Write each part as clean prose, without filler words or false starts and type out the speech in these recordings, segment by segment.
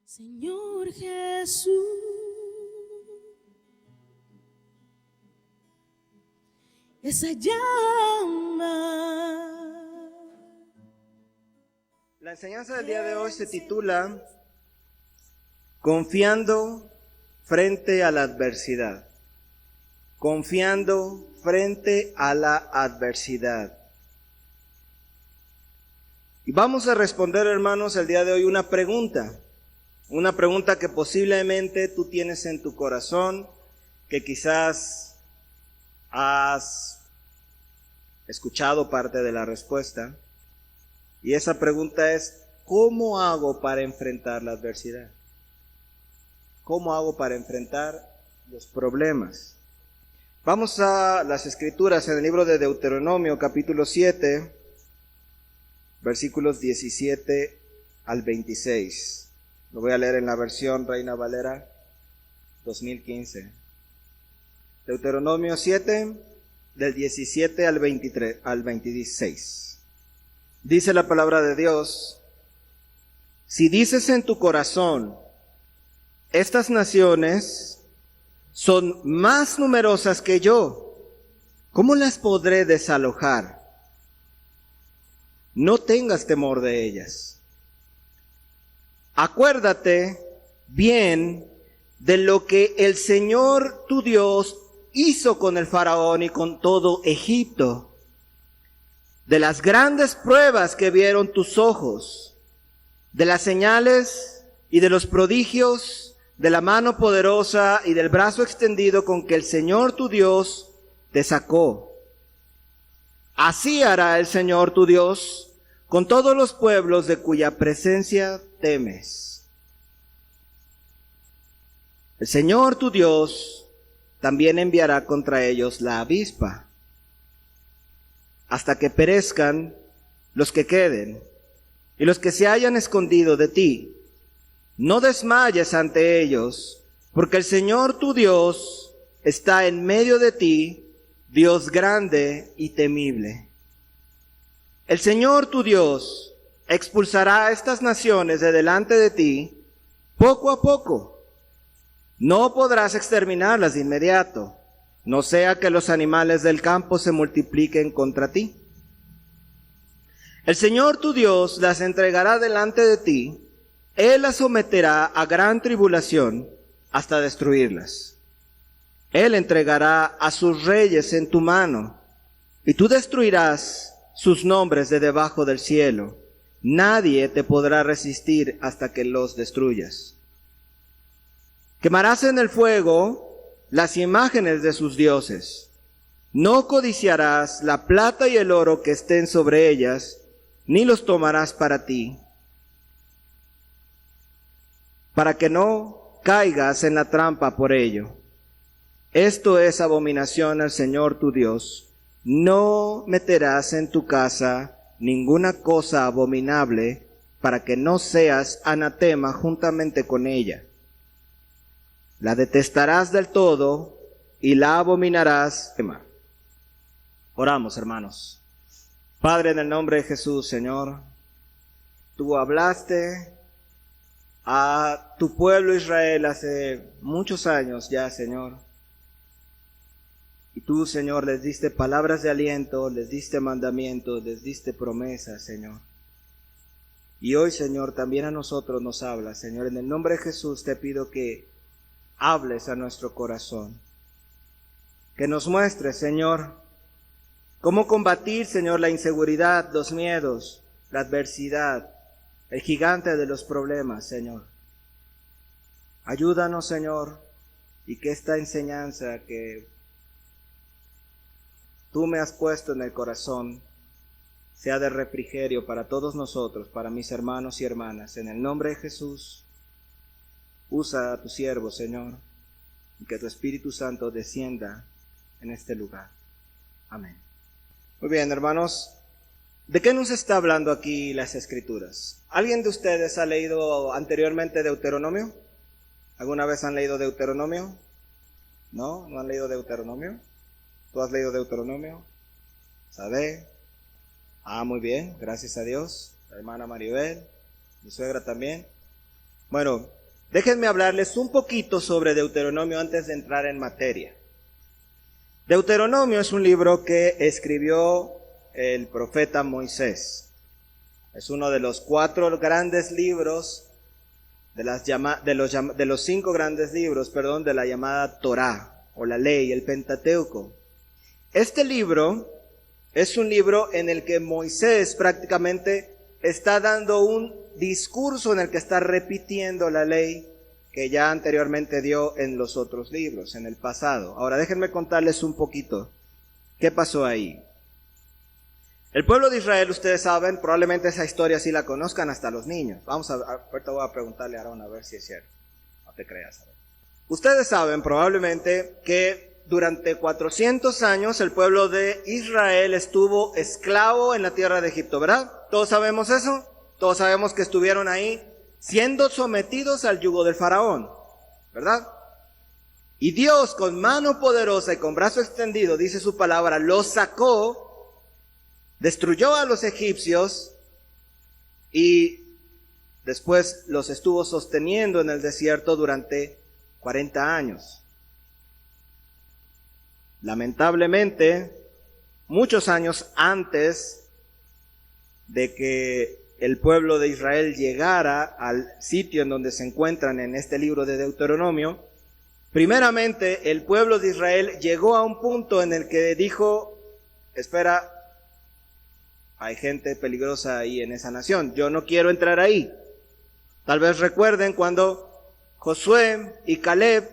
Señor Jesús, esa llama. La enseñanza del día de hoy se titula Confiando frente a la adversidad. Confiando frente a la adversidad. Y vamos a responder, hermanos, el día de hoy una pregunta que posiblemente tú tienes en tu corazón, que quizás has escuchado parte de la respuesta. Y esa pregunta es, ¿cómo hago para enfrentar la adversidad? ¿Cómo hago para enfrentar los problemas? Vamos a las Escrituras en el libro de Deuteronomio, capítulo 7, versículos 17 al 26. Lo voy a leer en la versión Reina Valera 2015. Deuteronomio 7, del 17 al 23, al 26. Dice la palabra de Dios: si dices en tu corazón, estas naciones son más numerosas que yo, ¿cómo las podré desalojar? No tengas temor de ellas. Acuérdate bien de lo que el Señor tu Dios hizo con el faraón y con todo Egipto, de las grandes pruebas que vieron tus ojos, de las señales y de los prodigios, de la mano poderosa y del brazo extendido con que el Señor tu Dios te sacó. Así hará el Señor tu Dios con todos los pueblos de cuya presencia temes. El Señor tu Dios también enviará contra ellos la avispa, hasta que perezcan los que queden y los que se hayan escondido de ti. No desmayes ante ellos, porque el Señor tu Dios está en medio de ti, Dios grande y temible. El Señor tu Dios expulsará a estas naciones de delante de ti poco a poco. No podrás exterminarlas de inmediato, no sea que los animales del campo se multipliquen contra ti. El Señor tu Dios las entregará delante de ti, Él las someterá a gran tribulación hasta destruirlas. Él entregará a sus reyes en tu mano, y tú destruirás sus nombres de debajo del cielo. Nadie te podrá resistir hasta que los destruyas. Quemarás en el fuego las imágenes de sus dioses. No codiciarás la plata y el oro que estén sobre ellas, ni los tomarás para ti, para que no caigas en la trampa por ello. Esto es abominación al Señor tu Dios. No meterás en tu casa ninguna cosa abominable, para que no seas anatema juntamente con ella. La detestarás del todo y la abominarás. Oramos, hermanos. Padre, en el nombre de Jesús, Señor, tú hablaste a tu pueblo Israel hace muchos años ya, Señor. Y tú, Señor, les diste palabras de aliento, les diste mandamientos, les diste promesas, Señor. Y hoy, Señor, también a nosotros nos hablas, Señor. En el nombre de Jesús te pido que hables a nuestro corazón. Que nos muestres, Señor, cómo combatir, Señor, la inseguridad, los miedos, la adversidad, el gigante de los problemas, Señor. Ayúdanos, Señor, y que esta enseñanza que tú me has puesto en el corazón sea de refrigerio para todos nosotros, para mis hermanos y hermanas. En el nombre de Jesús, usa a tu siervo, Señor, y que tu Espíritu Santo descienda en este lugar. Amén. Muy bien, hermanos, ¿de qué nos está hablando aquí las Escrituras? ¿Alguien de ustedes ha leído anteriormente Deuteronomio? ¿Alguna vez han leído Deuteronomio? ¿No? ¿No han leído Deuteronomio? ¿Tú has leído Deuteronomio? ¿Sabe? Muy bien, gracias a Dios. La hermana Maribel, mi suegra también. Bueno, déjenme hablarles un poquito sobre Deuteronomio antes de entrar en materia. Deuteronomio es un libro que escribió el profeta Moisés. Es uno de los 4 grandes libros, de los 5 grandes libros, de la llamada Torá, o la ley, el Pentateuco. Este libro es un libro en el que Moisés prácticamente está dando un discurso en el que está repitiendo la ley que ya anteriormente dio en los otros libros, en el pasado. Ahora déjenme contarles un poquito qué pasó ahí. El pueblo de Israel, ustedes saben, probablemente esa historia sí la conozcan hasta los niños. Ahorita voy a preguntarle a Aarón a ver si es cierto. No te creas. Ustedes saben probablemente que durante 400 años el pueblo de Israel estuvo esclavo en la tierra de Egipto, ¿verdad? ¿Todos sabemos eso? Todos sabemos que estuvieron ahí siendo sometidos al yugo del faraón, ¿verdad? Y Dios con mano poderosa y con brazo extendido, dice su palabra, los sacó, destruyó a los egipcios y después los estuvo sosteniendo en el desierto durante 40 años. Lamentablemente, muchos años antes de que el pueblo de Israel llegara al sitio en donde se encuentran en este libro de Deuteronomio, primeramente el pueblo de Israel llegó a un punto en el que dijo, espera, hay gente peligrosa ahí en esa nación, yo no quiero entrar ahí. Tal vez recuerden cuando Josué y Caleb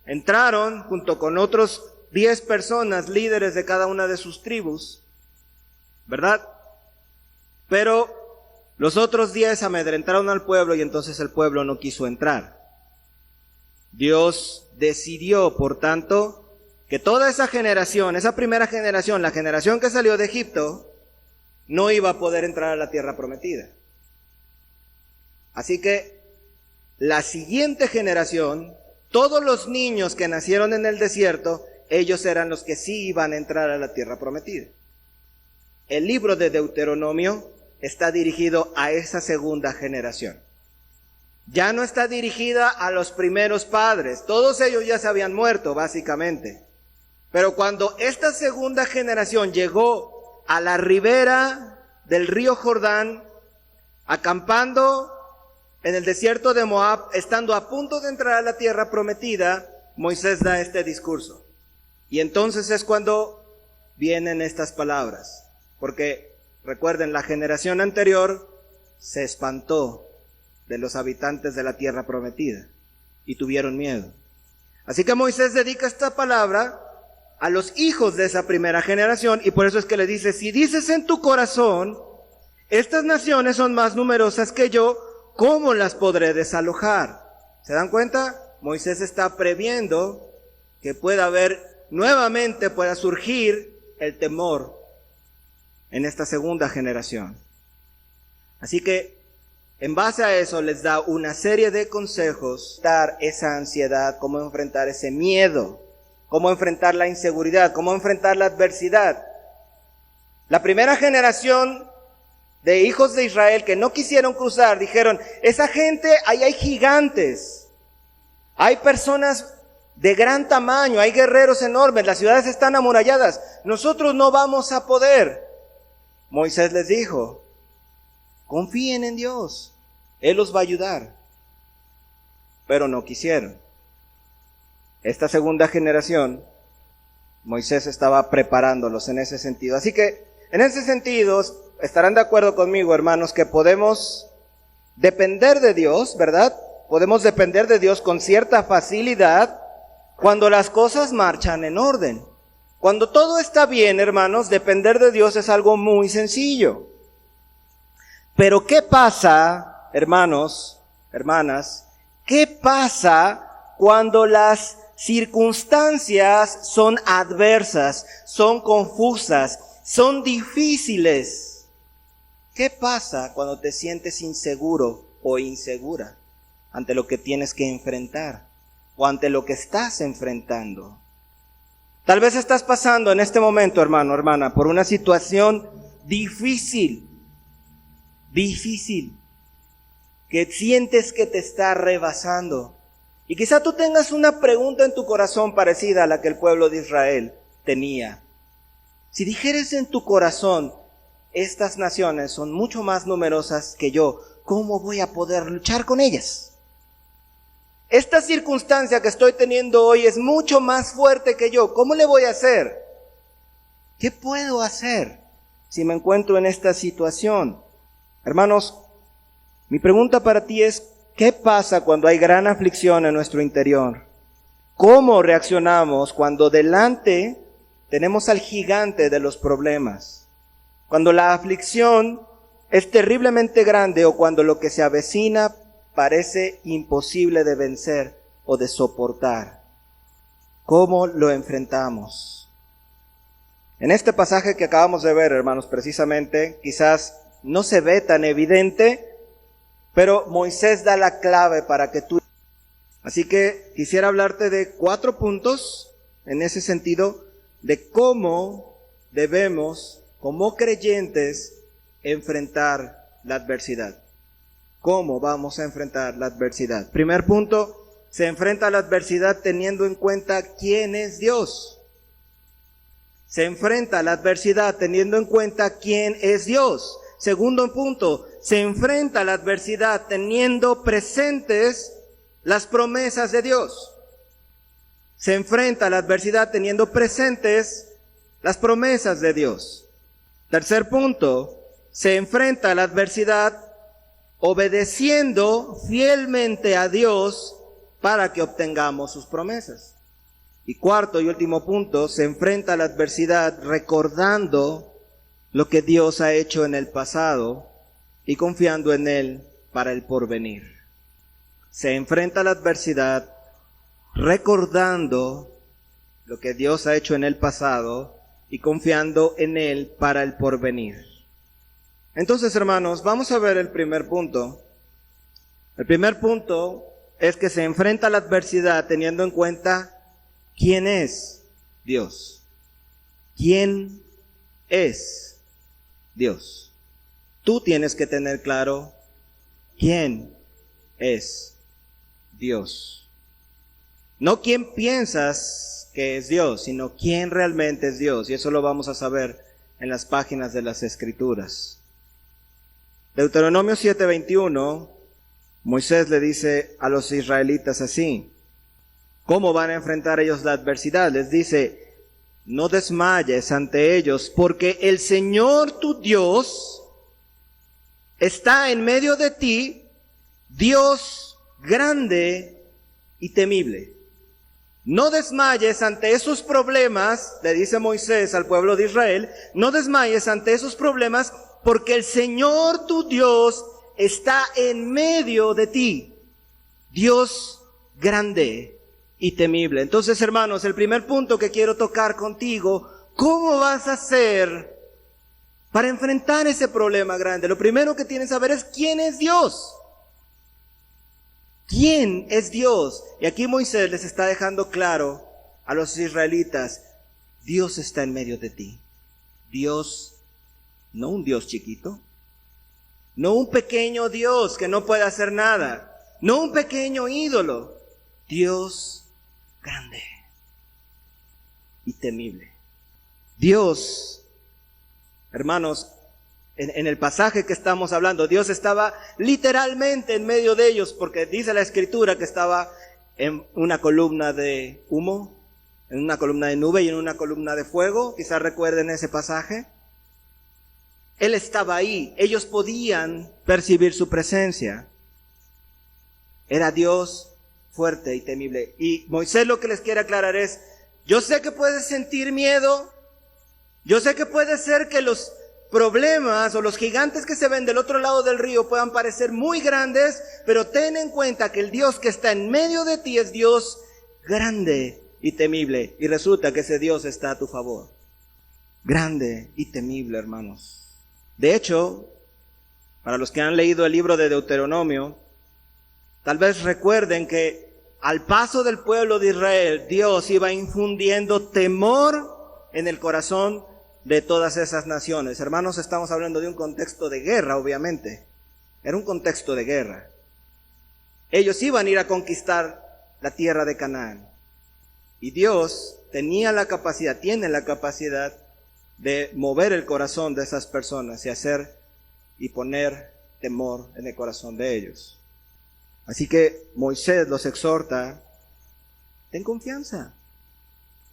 entraron junto con otros 10 personas, líderes de cada una de sus tribus, ¿verdad? Pero los otros 10 amedrentaron al pueblo y entonces el pueblo no quiso entrar. Dios decidió, por tanto, que toda esa generación, esa primera generación, la generación que salió de Egipto, no iba a poder entrar a la tierra prometida. Así que la siguiente generación, todos los niños que nacieron en el desierto, ellos eran los que sí iban a entrar a la tierra prometida. El libro de Deuteronomio está dirigido a esa segunda generación. Ya no está dirigida a los primeros padres. Todos ellos ya se habían muerto, básicamente. Pero cuando esta segunda generación llegó a la ribera del río Jordán, acampando en el desierto de Moab, estando a punto de entrar a la tierra prometida, Moisés da este discurso. Y entonces es cuando vienen estas palabras. Porque recuerden, la generación anterior se espantó de los habitantes de la tierra prometida y tuvieron miedo. Así que Moisés dedica esta palabra a los hijos de esa primera generación y por eso es que le dice, si dices en tu corazón, estas naciones son más numerosas que yo, ¿cómo las podré desalojar? ¿Se dan cuenta? Moisés está previendo que pueda surgir el temor en esta segunda generación. Así que, en base a eso, les da una serie de consejos, dar esa ansiedad, cómo enfrentar ese miedo, cómo enfrentar la inseguridad, cómo enfrentar la adversidad. La primera generación de hijos de Israel que no quisieron cruzar, dijeron, esa gente, ahí hay gigantes, hay personas de gran tamaño, hay guerreros enormes, las ciudades están amuralladas, nosotros no vamos a poder. Moisés les dijo, confíen en Dios, Él los va a ayudar. Pero no quisieron. Esta segunda generación, Moisés estaba preparándolos en ese sentido. Así que, en ese sentido, estarán de acuerdo conmigo, hermanos, que podemos depender de Dios, ¿verdad? Podemos depender de Dios con cierta facilidad cuando las cosas marchan en orden. Cuando todo está bien, hermanos, depender de Dios es algo muy sencillo. Pero ¿qué pasa, hermanos, hermanas? ¿Qué pasa cuando las circunstancias son adversas, son confusas, son difíciles? ¿Qué pasa cuando te sientes inseguro o insegura ante lo que tienes que enfrentar o ante lo que estás enfrentando? Tal vez estás pasando en este momento, hermano, hermana, por una situación difícil. que sientes que te está rebasando. Y quizá tú tengas una pregunta en tu corazón parecida a la que el pueblo de Israel tenía. Si dijeres en tu corazón, estas naciones son mucho más numerosas que yo, ¿cómo voy a poder luchar con ellas? Esta circunstancia que estoy teniendo hoy es mucho más fuerte que yo, ¿cómo le voy a hacer? ¿Qué puedo hacer si me encuentro en esta situación? Hermanos, mi pregunta para ti es, ¿qué pasa cuando hay gran aflicción en nuestro interior? ¿Cómo reaccionamos cuando delante tenemos al gigante de los problemas? Cuando la aflicción es terriblemente grande o cuando lo que se avecina parece imposible de vencer o de soportar. ¿Cómo lo enfrentamos? En este pasaje que acabamos de ver, hermanos, precisamente, quizás no se ve tan evidente, pero Moisés da la clave para que tú... Así que quisiera hablarte de 4 puntos en ese sentido de cómo debemos, como creyentes, enfrentar la adversidad. ¿Cómo vamos a enfrentar la adversidad? Primer punto, se enfrenta a la adversidad teniendo en cuenta quién es Dios. Se enfrenta a la adversidad teniendo en cuenta quién es Dios. Segundo punto, se enfrenta a la adversidad teniendo presentes las promesas de Dios. Se enfrenta a la adversidad teniendo presentes las promesas de Dios. Tercer punto, se enfrenta a la adversidad obedeciendo fielmente a Dios para que obtengamos sus promesas. Y cuarto y último punto, se enfrenta a la adversidad recordando lo que Dios ha hecho en el pasado y confiando en Él para el porvenir. Se enfrenta a la adversidad recordando lo que Dios ha hecho en el pasado y confiando en Él para el porvenir. Entonces, hermanos, vamos a ver el primer punto. El primer punto es que se enfrenta a la adversidad teniendo en cuenta quién es Dios. ¿Quién es Dios? Tú tienes que tener claro quién es Dios. No quién piensas que es Dios, sino quién realmente es Dios. Y eso lo vamos a saber en las páginas de las Escrituras. Deuteronomio 7:21, Moisés le dice a los israelitas así. ¿Cómo van a enfrentar ellos la adversidad? Les dice, no desmayes ante ellos, porque el Señor tu Dios está en medio de ti, Dios grande y temible. No desmayes ante esos problemas, le dice Moisés al pueblo de Israel, no desmayes ante esos problemas, porque el Señor tu Dios está en medio de ti, Dios grande y temible. Entonces, hermanos, el primer punto que quiero tocar contigo, ¿cómo vas a hacer para enfrentar ese problema grande? Lo primero que tienes que saber es quién es Dios. ¿Quién es Dios? Y aquí Moisés les está dejando claro a los israelitas, Dios está en medio de ti. Dios, no un Dios chiquito, no un pequeño Dios que no puede hacer nada, no un pequeño ídolo, Dios grande y temible. Dios, hermanos, en el pasaje que estamos hablando, Dios estaba literalmente en medio de ellos, porque dice la Escritura que estaba en una columna de humo, en una columna de nube y en una columna de fuego. Quizás recuerden ese pasaje. Él estaba ahí, ellos podían percibir su presencia. Era Dios fuerte y temible. Y Moisés lo que les quiere aclarar es, yo sé que puedes sentir miedo, yo sé que puede ser que los problemas o los gigantes que se ven del otro lado del río puedan parecer muy grandes, pero ten en cuenta que el Dios que está en medio de ti es Dios grande y temible. Y resulta que ese Dios está a tu favor. Grande y temible, hermanos. De hecho, para los que han leído el libro de Deuteronomio, tal vez recuerden que al paso del pueblo de Israel, Dios iba infundiendo temor en el corazón de todas esas naciones. Hermanos, estamos hablando de un contexto de guerra, obviamente. Era un contexto de guerra. ellos iban a ir a conquistar la tierra de Canaán. Y Dios tiene la capacidad de mover el corazón de esas personas y hacer y poner temor en el corazón de ellos. Así que Moisés los exhorta: ten confianza.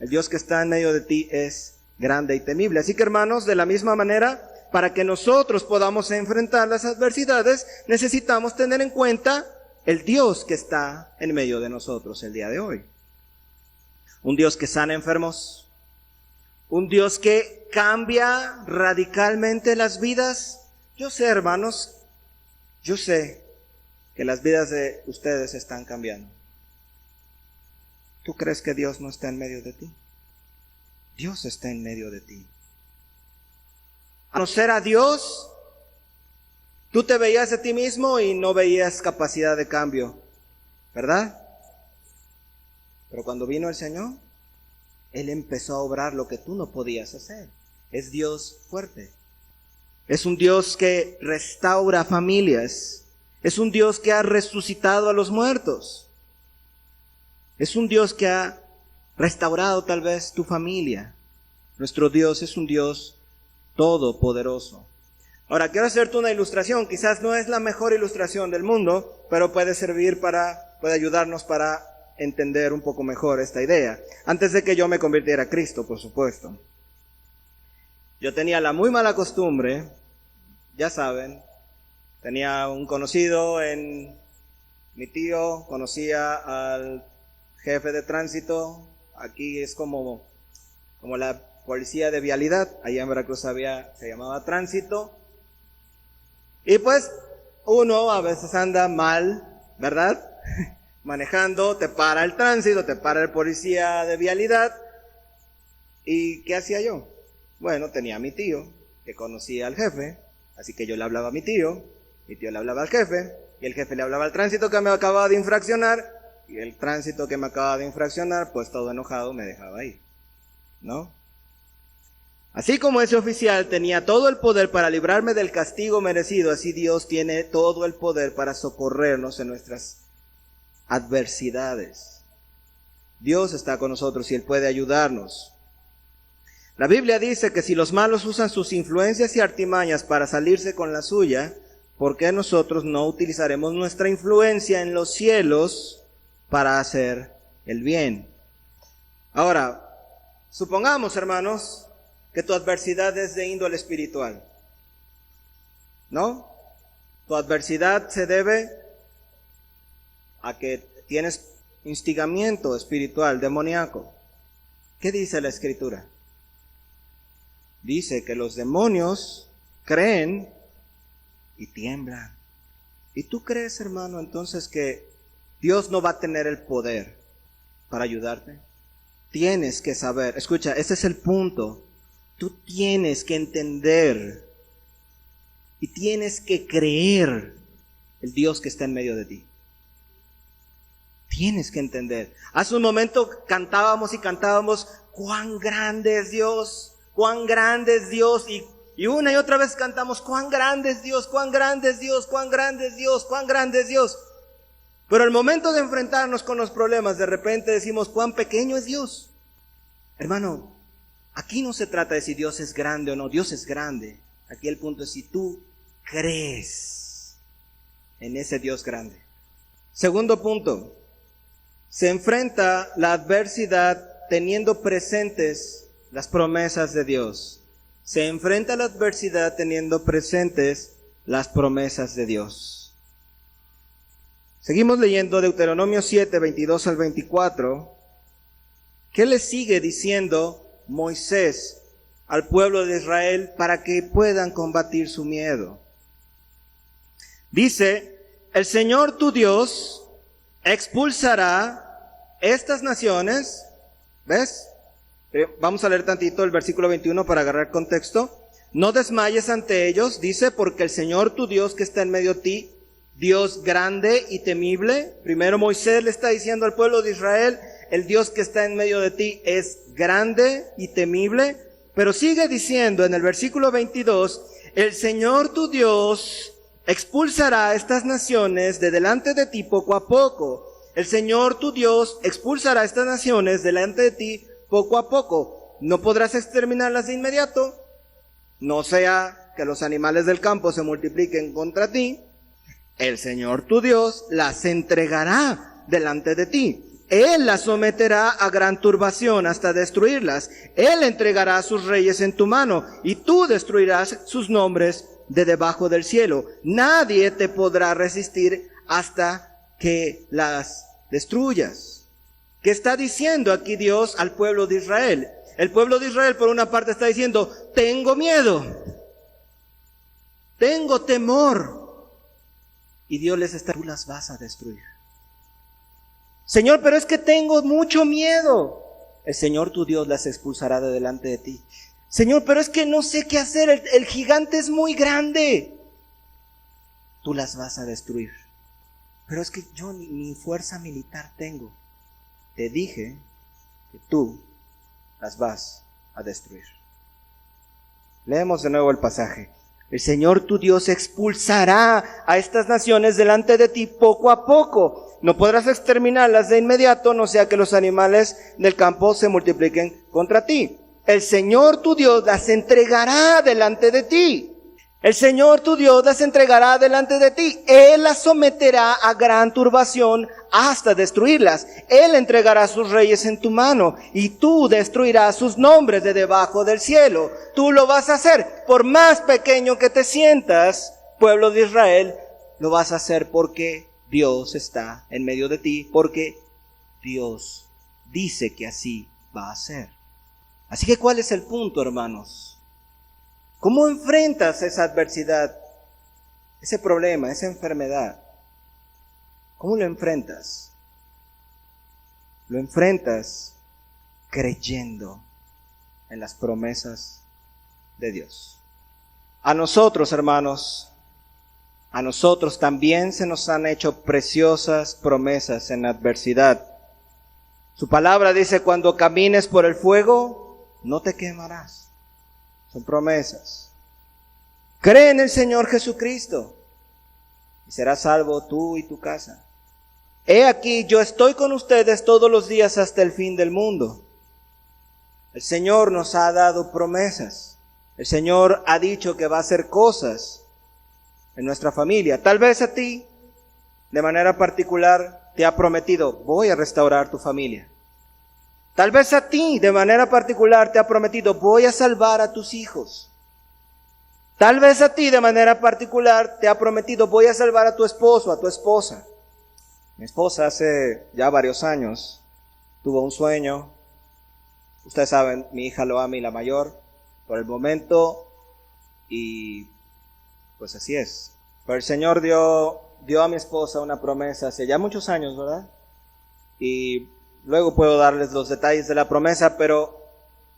El Dios que está en medio de ti es grande y temible. Así que, hermanos, de la misma manera, para que nosotros podamos enfrentar las adversidades, necesitamos tener en cuenta el Dios que está en medio de nosotros el día de hoy. Un Dios que sana enfermos. Un Dios que cambia radicalmente las vidas. Yo sé, hermanos, yo sé que las vidas de ustedes están cambiando. ¿Tú crees que Dios no está en medio de ti? Dios está en medio de ti. A conocer a Dios, tú te veías a ti mismo y no veías capacidad de cambio, ¿verdad? Pero cuando vino el Señor, Él empezó a obrar lo que tú no podías hacer. Es Dios fuerte. Es un Dios que restaura familias. Es un Dios que ha resucitado a los muertos. Es un Dios que ha restaurado tal vez tu familia. Nuestro Dios es un Dios todopoderoso. Ahora, quiero hacerte una ilustración. Quizás no es la mejor ilustración del mundo, pero puede ayudarnos para entender un poco mejor esta idea. Antes de que yo me convirtiera a Cristo, por supuesto. Yo tenía la muy mala costumbre, ya saben, tenía un conocido mi tío conocía al jefe de tránsito. Aquí es como la policía de vialidad. Allá en Veracruz se llamaba tránsito. Y pues uno a veces anda mal, ¿verdad? Manejando, te para el tránsito, te para el policía de vialidad. ¿Y qué hacía yo? Bueno, tenía a mi tío que conocía al jefe, así que yo le hablaba a mi tío le hablaba al jefe, y el jefe le hablaba al tránsito que me acababa de infraccionar. Y el tránsito que me acaba de infraccionar, pues todo enojado me dejaba ir, ¿no? Así como ese oficial tenía todo el poder para librarme del castigo merecido, así Dios tiene todo el poder para socorrernos en nuestras adversidades. Dios está con nosotros y Él puede ayudarnos. La Biblia dice que si los malos usan sus influencias y artimañas para salirse con la suya, ¿por qué nosotros no utilizaremos nuestra influencia en los cielos para hacer el bien? Ahora, supongamos, hermanos, que tu adversidad es de índole espiritual, ¿no? Tu adversidad se debe a que tienes instigamiento espiritual, demoníaco. ¿Qué dice la Escritura? Dice que los demonios creen y tiemblan. ¿Y tú crees, hermano, entonces que Dios no va a tener el poder para ayudarte? Tienes que saber, escucha, ese es el punto. Tú tienes que entender y tienes que creer el Dios que está en medio de ti. Tienes que entender. Hace un momento cantábamos, cuán grande es Dios, cuán grande es Dios. Y una y otra vez cantamos, cuán grande es Dios, cuán grande es Dios, cuán grande es Dios, cuán grande es Dios. Pero al momento de enfrentarnos con los problemas, de repente decimos, cuán pequeño es Dios. Hermano, aquí no se trata de si Dios es grande o no, Dios es grande. Aquí el punto es si tú crees en ese Dios grande. Segundo punto, se enfrenta la adversidad teniendo presentes las promesas de Dios. Se enfrenta la adversidad teniendo presentes las promesas de Dios. Seguimos leyendo Deuteronomio 7, 22 al 24. ¿Qué le sigue diciendo Moisés al pueblo de Israel para que puedan combatir su miedo? Dice, el Señor tu Dios expulsará estas naciones. ¿Ves? Vamos a leer tantito el versículo 21 para agarrar contexto. No desmayes ante ellos, dice, porque el Señor tu Dios que está en medio de ti, Dios grande y temible. Primero Moisés le está diciendo al pueblo de Israel, el Dios que está en medio de ti es grande y temible. Pero sigue diciendo en el versículo 22, el Señor tu Dios expulsará a estas naciones de delante de ti poco a poco. El Señor tu Dios expulsará a estas naciones delante de ti poco a poco. No podrás exterminarlas de inmediato, no sea que los animales del campo se multipliquen contra ti. El Señor tu Dios las entregará delante de ti. Él las someterá a gran turbación hasta destruirlas. Él entregará a sus reyes en tu mano y tú destruirás sus nombres de debajo del cielo. Nadie te podrá resistir hasta que las destruyas. ¿Qué está diciendo aquí Dios al pueblo de Israel? El pueblo de Israel por una parte está diciendo, tengo miedo, tengo temor. Y Dios les está, tú las vas a destruir. Señor, pero es que tengo mucho miedo. El Señor tu Dios las expulsará de delante de ti. Señor, pero es que no sé qué hacer, el gigante es muy grande. Tú las vas a destruir. Pero es que yo ni fuerza militar tengo. Te dije que tú las vas a destruir. Leemos de nuevo el pasaje. El Señor tu Dios expulsará a estas naciones delante de ti poco a poco. No podrás exterminarlas de inmediato, no sea que los animales del campo se multipliquen contra ti. El Señor tu Dios las entregará delante de ti. El Señor tu Dios las entregará delante de ti. Él las someterá a gran turbación hasta destruirlas. Él entregará a sus reyes en tu mano y tú destruirás sus nombres de debajo del cielo. Tú lo vas a hacer. Por más pequeño que te sientas, pueblo de Israel, lo vas a hacer porque Dios está en medio de ti, porque Dios dice que así va a ser. Así que, ¿cuál es el punto, hermanos? ¿Cómo enfrentas esa adversidad, ese problema, esa enfermedad? ¿Cómo lo enfrentas? Lo enfrentas creyendo en las promesas de Dios. A nosotros, hermanos, a nosotros también se nos han hecho preciosas promesas en la adversidad. Su palabra dice, cuando camines por el fuego, no te quemarás. Son promesas. Cree en el Señor Jesucristo y serás salvo tú y tu casa. He aquí, yo estoy con ustedes todos los días hasta el fin del mundo. El Señor nos ha dado promesas. El Señor ha dicho que va a hacer cosas en nuestra familia. Tal vez a ti, de manera particular, te ha prometido, voy a restaurar tu familia. Tal vez a ti, de manera particular, te ha prometido, voy a salvar a tus hijos. Tal vez a ti, de manera particular, te ha prometido, voy a salvar a tu esposo, a tu esposa. Mi esposa hace ya varios años tuvo un sueño. Ustedes saben, mi hija lo ama y la mayor, por el momento, y pues así es. Pero el Señor dio a mi esposa una promesa hace ya muchos años, ¿verdad? Y luego puedo darles los detalles de la promesa, pero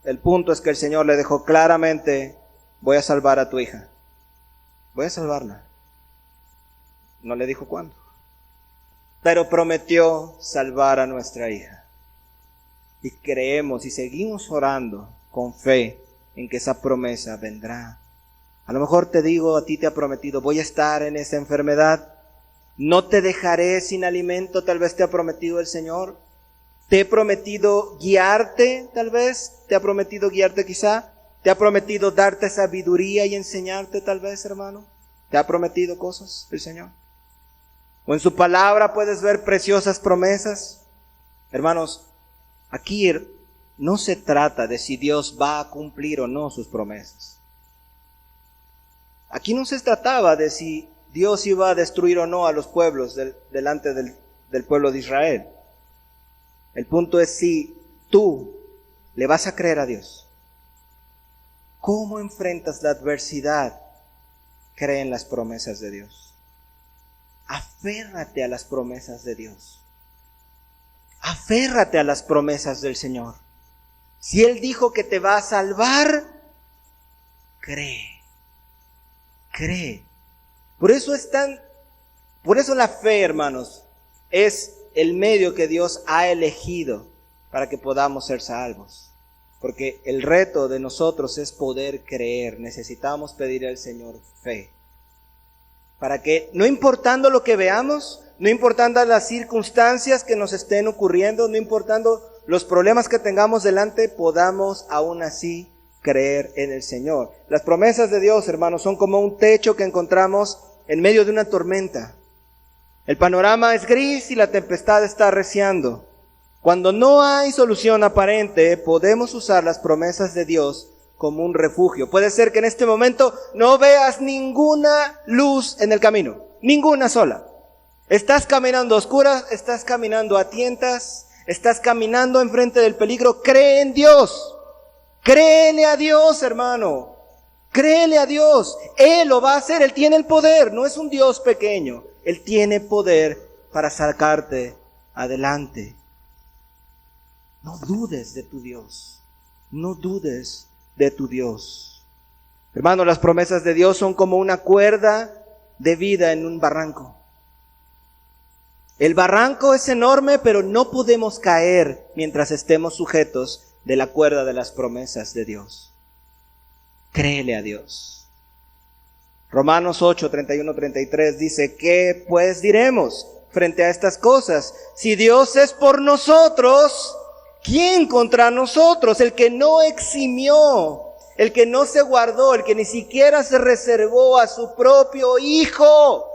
el punto es que el Señor le dejó claramente, voy a salvar a tu hija. Voy a salvarla. No le dijo cuándo. Pero prometió salvar a nuestra hija. Y creemos y seguimos orando con fe en que esa promesa vendrá. A lo mejor te digo, a ti te ha prometido, voy a estar en esa enfermedad. No te dejaré sin alimento, tal vez te ha prometido el Señor. Te he prometido guiarte, tal vez. Te ha prometido guiarte quizá. Te ha prometido darte sabiduría y enseñarte, tal vez, hermano. Te ha prometido cosas el Señor. O en su palabra puedes ver preciosas promesas. Hermanos, aquí no se trata de si Dios va a cumplir o no sus promesas. Aquí no se trataba de si Dios iba a destruir o no a los pueblos delante del pueblo de Israel. El punto es si tú le vas a creer a Dios. ¿Cómo enfrentas la adversidad? Cree en las promesas de Dios. Aférrate a las promesas de Dios. Aférrate a las promesas del Señor. Si Él dijo que te va a salvar, cree. Cree. Por eso la fe, hermanos, es el medio que Dios ha elegido para que podamos ser salvos. Porque el reto de nosotros es poder creer. Necesitamos pedir al Señor fe. para que, no importando lo que veamos, no importando las circunstancias que nos estén ocurriendo, no importando los problemas que tengamos delante, podamos aún así creer en el Señor. Las promesas de Dios, hermanos, son como un techo que encontramos en medio de una tormenta. El panorama es gris y la tempestad está arreciando. Cuando no hay solución aparente, podemos usar las promesas de Dios como un refugio. Puede ser que en este momento no veas ninguna luz en el camino, ninguna sola. Estás caminando a oscuras, estás caminando a tientas, estás caminando enfrente del peligro. Cree en Dios. Créele a Dios, hermano. Créele a Dios. Él lo va a hacer. Él tiene el poder. No es un Dios pequeño. Él tiene poder para sacarte adelante. No dudes de tu Dios. No dudes de tu Dios. Hermano, las promesas de Dios son como una cuerda de vida en un barranco. El barranco es enorme, pero no podemos caer mientras estemos sujetos de la cuerda de las promesas de Dios. Créele a Dios. Romanos 8, 31, 33 dice, ¿qué pues diremos frente a estas cosas? Si Dios es por nosotros, ¿quién contra nosotros? El que no eximió, el que no se guardó, el que ni siquiera se reservó a su propio Hijo,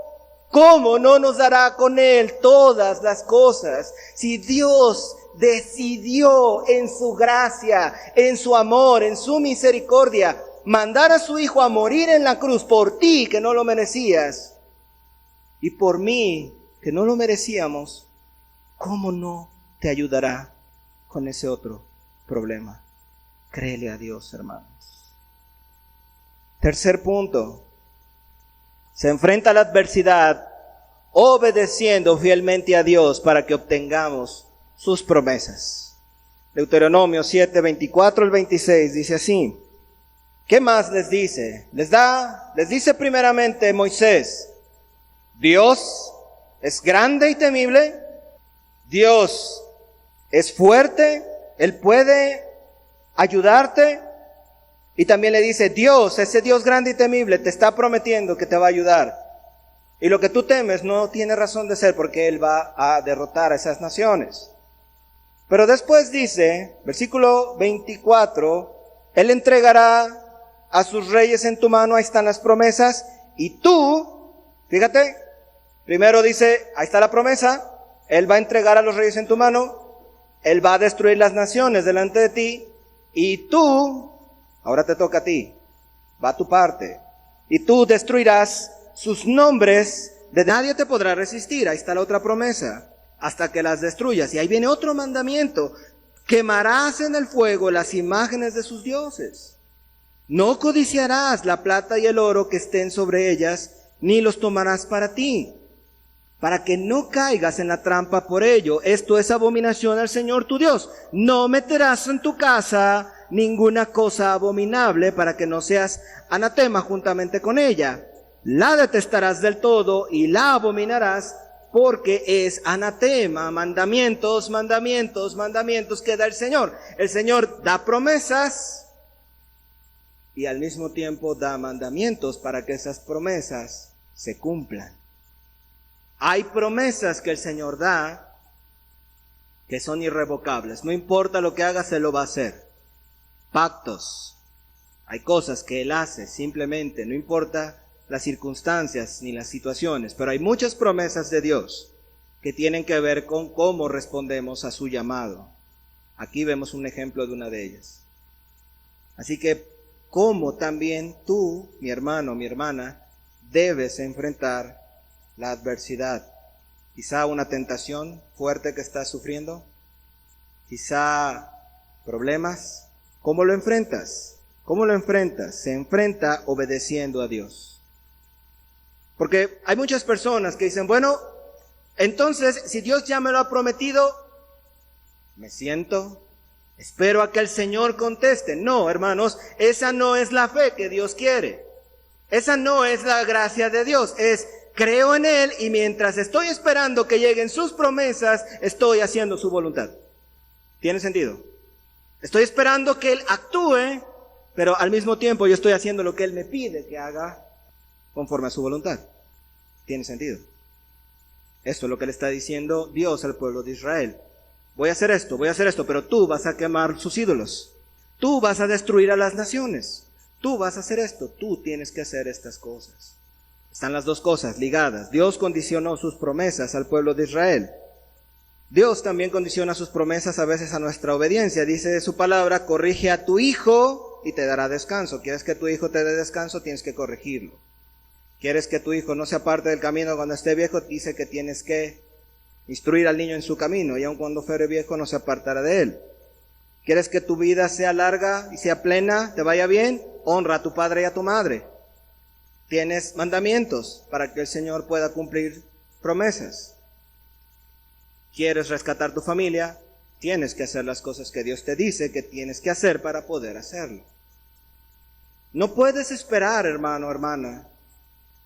¿cómo no nos dará con Él todas las cosas? Si Dios decidió en su gracia, en su amor, en su misericordia, mandar a su Hijo a morir en la cruz por ti que no lo merecías y por mí que no lo merecíamos, ¿cómo no te ayudará con ese otro problema? Créele a Dios, hermanos. Tercer punto. Se enfrenta a la adversidad obedeciendo fielmente a Dios para que obtengamos sus promesas. Deuteronomio 7, 24 al 26 dice así. ¿Qué más les dice? Les dice primeramente Moisés, Dios es grande y temible, Dios es fuerte, Él puede ayudarte. Y también le dice, Dios, ese Dios grande y temible, te está prometiendo que te va a ayudar. Y lo que tú temes no tiene razón de ser porque Él va a derrotar a esas naciones. Pero después dice, versículo 24, Él entregará a sus reyes en tu mano, ahí están las promesas, y tú, fíjate, primero dice, ahí está la promesa, Él va a entregar a los reyes en tu mano, Él va a destruir las naciones delante de ti, y tú, ahora te toca a ti, va a tu parte, y tú destruirás sus nombres, de nadie te podrá resistir, ahí está la otra promesa, hasta que las destruyas. Y ahí viene otro mandamiento, quemarás en el fuego las imágenes de sus dioses. No codiciarás la plata y el oro que estén sobre ellas, ni los tomarás para ti, para que no caigas en la trampa por ello. Esto es abominación al Señor tu Dios. No meterás en tu casa ninguna cosa abominable para que no seas anatema juntamente con ella. La detestarás del todo y la abominarás porque es anatema. Mandamientos, mandamientos, mandamientos que da el Señor. El Señor da promesas y al mismo tiempo da mandamientos para que esas promesas se cumplan. Hay promesas que el Señor da que son irrevocables. No importa lo que haga, se lo va a hacer. Pactos. Hay cosas que Él hace simplemente, no importa las circunstancias ni las situaciones, pero hay muchas promesas de Dios que tienen que ver con cómo respondemos a su llamado. Aquí vemos un ejemplo de una de ellas. Así que, cómo también tú, mi hermano, mi hermana, debes enfrentar la adversidad. Quizá una tentación fuerte que estás sufriendo, quizá problemas. ¿Cómo lo enfrentas? ¿Cómo lo enfrentas? Se enfrenta obedeciendo a Dios. Porque hay muchas personas que dicen, bueno, entonces si Dios ya me lo ha prometido, me siento, espero a que el Señor conteste. No, hermanos, esa no es la fe que Dios quiere. Esa no es la gracia de Dios. Es creo en Él y mientras estoy esperando que lleguen sus promesas, estoy haciendo su voluntad. ¿Tiene sentido? Estoy esperando que Él actúe, pero al mismo tiempo yo estoy haciendo lo que Él me pide que haga conforme a su voluntad. Tiene sentido. Esto es lo que le está diciendo Dios al pueblo de Israel. Voy a hacer esto, pero tú vas a quemar sus ídolos. Tú vas a destruir a las naciones. Tú vas a hacer esto, tú tienes que hacer estas cosas. Están las dos cosas ligadas. Dios condicionó sus promesas al pueblo de Israel. Dios también condiciona sus promesas a veces a nuestra obediencia. Dice de su palabra, corrige a tu hijo y te dará descanso. ¿Quieres que tu hijo te dé descanso? Tienes que corregirlo. ¿Quieres que tu hijo no se aparte del camino cuando esté viejo? Dice que tienes que instruir al niño en su camino, y aun cuando fuere viejo no se apartará de él. ¿Quieres que tu vida sea larga y sea plena, te vaya bien? Honra a tu padre y a tu madre. Tienes mandamientos para que el Señor pueda cumplir promesas. ¿Quieres rescatar tu familia? Tienes que hacer las cosas que Dios te dice que tienes que hacer para poder hacerlo. No puedes esperar, hermano, hermana,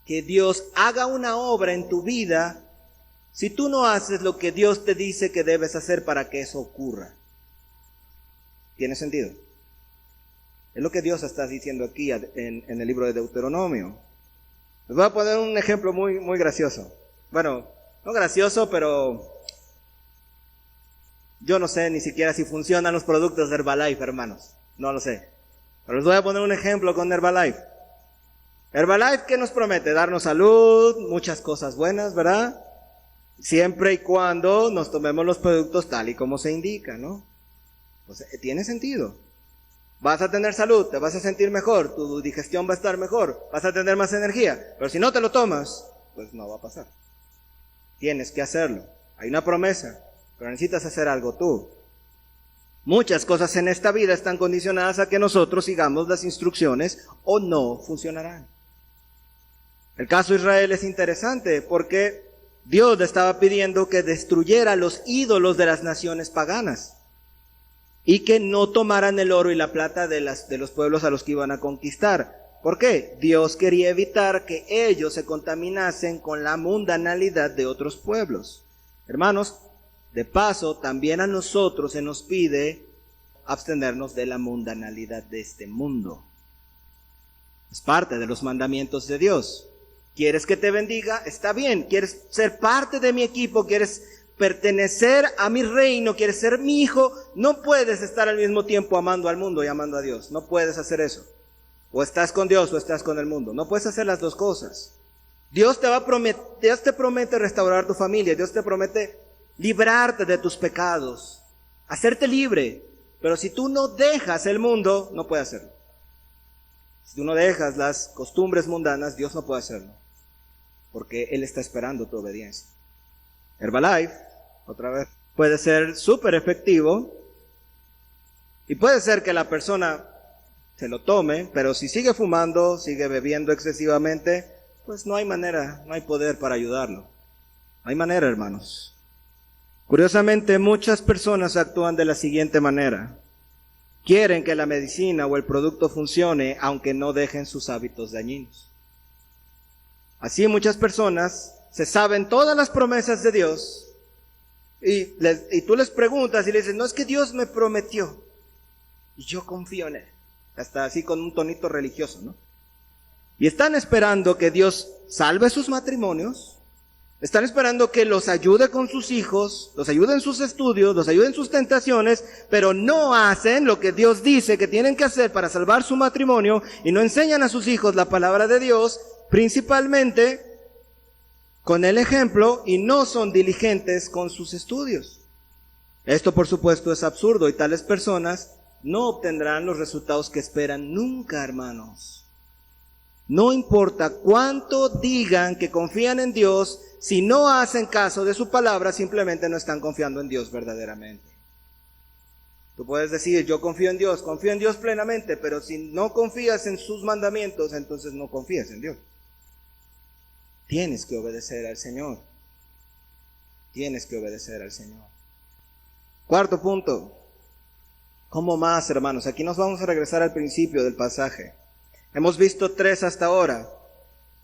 que Dios haga una obra en tu vida si tú no haces lo que Dios te dice que debes hacer para que eso ocurra. ¿Tiene sentido? Es lo que Dios está diciendo aquí en el libro de Deuteronomio. Les voy a poner un ejemplo muy gracioso. Bueno, no gracioso, pero yo no sé ni siquiera si funcionan los productos de Herbalife, hermanos. No lo sé. Pero les voy a poner un ejemplo con Herbalife. Herbalife, ¿qué nos promete? Darnos salud, muchas cosas buenas, ¿verdad? Siempre y cuando nos tomemos los productos tal y como se indica, ¿no? Pues tiene sentido. Vas a tener salud, te vas a sentir mejor, tu digestión va a estar mejor, vas a tener más energía. Pero si no te lo tomas, pues no va a pasar. Tienes que hacerlo. Hay una promesa, pero necesitas hacer algo tú. Muchas cosas en esta vida están condicionadas a que nosotros sigamos las instrucciones o no funcionarán. El caso de Israel es interesante porque Dios le estaba pidiendo que destruyera los ídolos de las naciones paganas y que no tomaran el oro y la plata de los pueblos a los que iban a conquistar. ¿Por qué? Dios quería evitar que ellos se contaminasen con la mundanalidad de otros pueblos. Hermanos, de paso, también a nosotros se nos pide abstenernos de la mundanalidad de este mundo. Es parte de los mandamientos de Dios. ¿Quieres que te bendiga? Está bien. ¿Quieres ser parte de mi equipo? ¿Quieres pertenecer a mi reino? ¿Quieres ser mi hijo? No puedes estar al mismo tiempo amando al mundo y amando a Dios. No puedes hacer eso. O estás con Dios o estás con el mundo. No puedes hacer las dos cosas. Dios te promete restaurar tu familia. Dios te promete librarte de tus pecados, hacerte libre. Pero si tú no dejas el mundo, no puedes hacerlo. Si tú no dejas las costumbres mundanas, Dios no puede hacerlo, porque Él está esperando tu obediencia. Herbalife, otra vez, puede ser súper efectivo, y puede ser que la persona se lo tome, pero si sigue fumando, sigue bebiendo excesivamente, pues no hay manera, no hay poder para ayudarlo. No hay manera, hermanos. Curiosamente, muchas personas actúan de la siguiente manera. Quieren que la medicina o el producto funcione, aunque no dejen sus hábitos dañinos. Así muchas personas se saben todas las promesas de Dios, y tú les preguntas y le dices, no, es que Dios me prometió, y yo confío en Él. Hasta así con un tonito religioso, ¿no? Y están esperando que Dios salve sus matrimonios, están esperando que los ayude con sus hijos, los ayude en sus estudios, los ayude en sus tentaciones, pero no hacen lo que Dios dice que tienen que hacer para salvar su matrimonio, y no enseñan a sus hijos la palabra de Dios, principalmente con el ejemplo, y no son diligentes con sus estudios. Esto, por supuesto, es absurdo, y tales personas no obtendrán los resultados que esperan nunca, hermanos. No importa cuánto digan que confían en Dios, si no hacen caso de su palabra, simplemente no están confiando en Dios verdaderamente. Tú puedes decir, yo confío en Dios plenamente, pero si no confías en sus mandamientos, entonces no confías en Dios. Tienes que obedecer al Señor. Tienes que obedecer al Señor. Cuarto punto. ¿Cómo más, hermanos? Aquí nos vamos a regresar al principio del pasaje. Hemos visto 3 hasta ahora.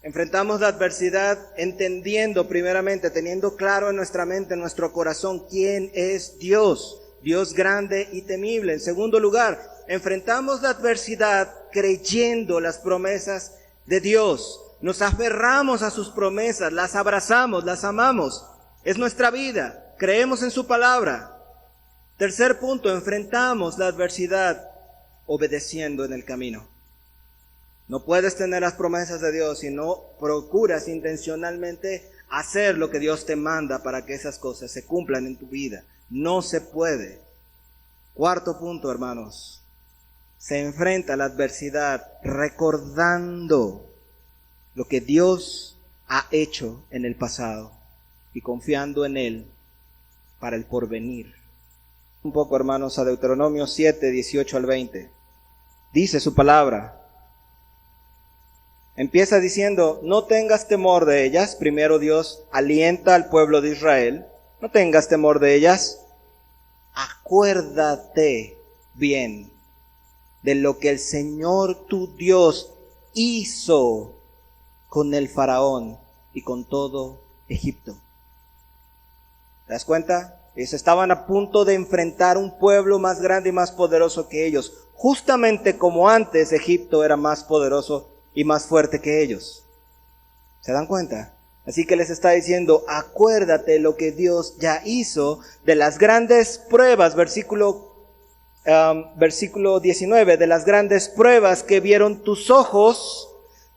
Enfrentamos la adversidad entendiendo primeramente, teniendo claro en nuestra mente, en nuestro corazón, quién es Dios. Dios grande y temible. En segundo lugar, enfrentamos la adversidad creyendo las promesas de Dios. nos aferramos a sus promesas, las abrazamos, las amamos. Es nuestra vida, creemos en su palabra. Tercer punto, enfrentamos la adversidad obedeciendo en el camino. No puedes tener las promesas de Dios si no procuras intencionalmente hacer lo que Dios te manda para que esas cosas se cumplan en tu vida. No se puede. Cuarto punto, hermanos. Se enfrenta a la adversidad recordando lo que Dios ha hecho en el pasado y confiando en Él para el porvenir. Un poco, hermanos, a Deuteronomio 7, 18 al 20. Dice su palabra. Empieza diciendo, no tengas temor de ellas. Primero Dios alienta al pueblo de Israel. No tengas temor de ellas. Acuérdate bien de lo que el Señor tu Dios hizo con el faraón y con todo Egipto. ¿Te das cuenta? Ellos estaban a punto de enfrentar un pueblo más grande y más poderoso que ellos. Justamente como antes Egipto era más poderoso y más fuerte que ellos. ¿Se dan cuenta? Así que les está diciendo, acuérdate lo que Dios ya hizo de las grandes pruebas, versículo 19, de las grandes pruebas que vieron tus ojos,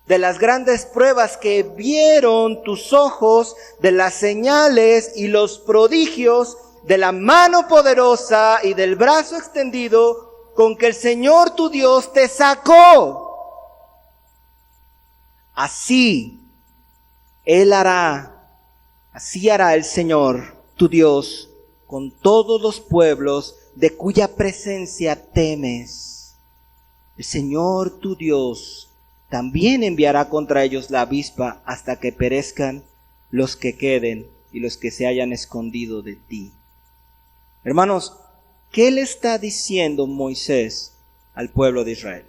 de las grandes pruebas que vieron tus ojos, de las señales y los prodigios, de la mano poderosa y del brazo extendido con que el Señor tu Dios te sacó. Así hará el Señor tu Dios con todos los pueblos de cuya presencia temes. El Señor tu Dios también enviará contra ellos la avispa hasta que perezcan los que queden y los que se hayan escondido de ti. Hermanos, ¿qué le está diciendo Moisés al pueblo de Israel?